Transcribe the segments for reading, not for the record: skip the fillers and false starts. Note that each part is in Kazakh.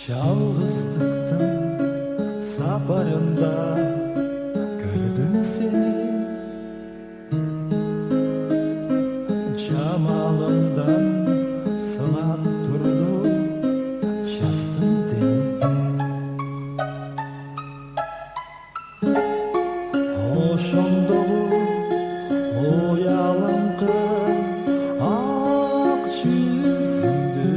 Жалғыздықтың сапарында көрдім сені, жамалыңдан сылап тұрды жастың дені. Ошондогу оялыңкы ак жүзүңдү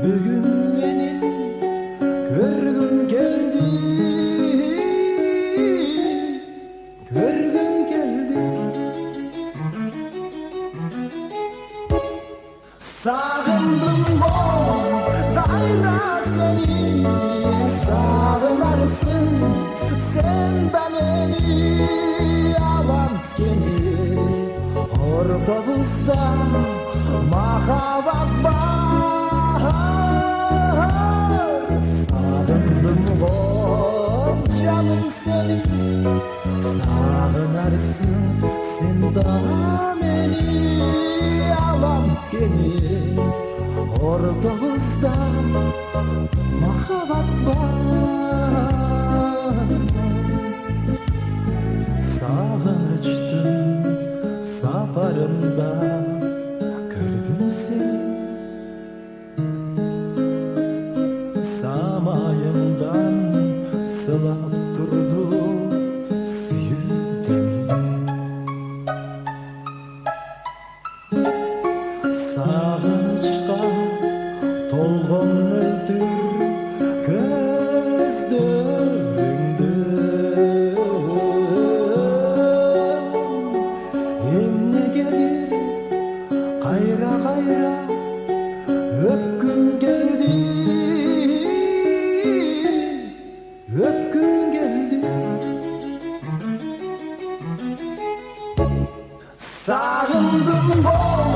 бүгүн менин көргүм келди, көргүм келди. Сагындым го кайра сени, сагынарсың сен да мени. Аланткени ортобузда махаббат бар. Сағындым ғой жаным сені, сағынарсың сен да мені. Аланткени ортобузда махаббат бар. Сағыныштың сапарында көрдім сені, самайымдан сылап тұрды сүйілдемей. Сағынышқа толған мөлдір көздеріңді емнегелер қайра-қайра өпкім келді, өпкім келді. Сағындым ғой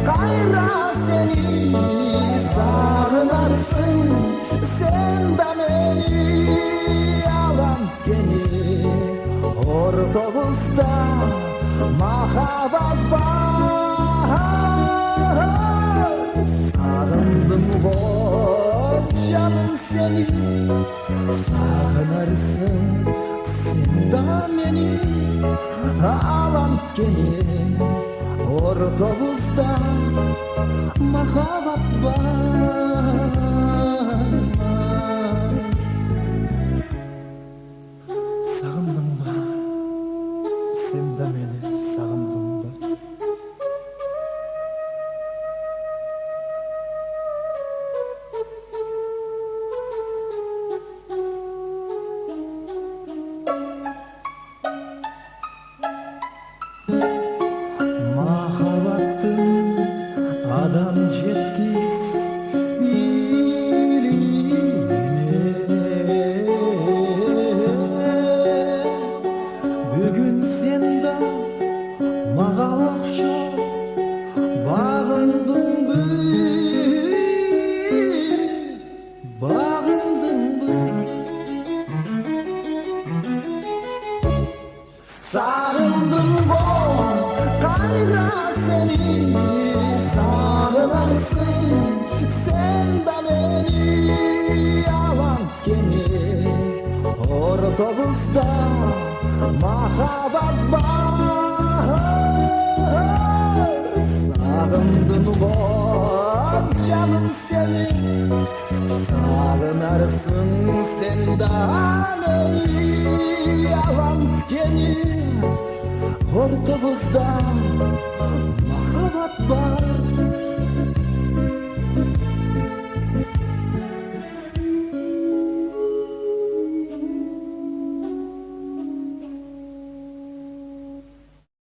қайра сені, сағынарсың сен да мені. Аланткени ортобузда махаббат бар. Сағындым ғой жаным сені, сағынарсың сен да мени. Аланткени ортобузда махаббат бар. Сағындың ба сен да мени, сағындың ба? Махаббаттың адам жеткиз билигине, бүгүн сен да мага окшоп багындыңбы, багындыңбы? Сағындым ғой қайра сені, сағынарсың сен да мени. Аланткени ортобузда махаббат бар. Сағындым ғой жаным сені, сағынарсың сен да мени. Аланткени ортобузда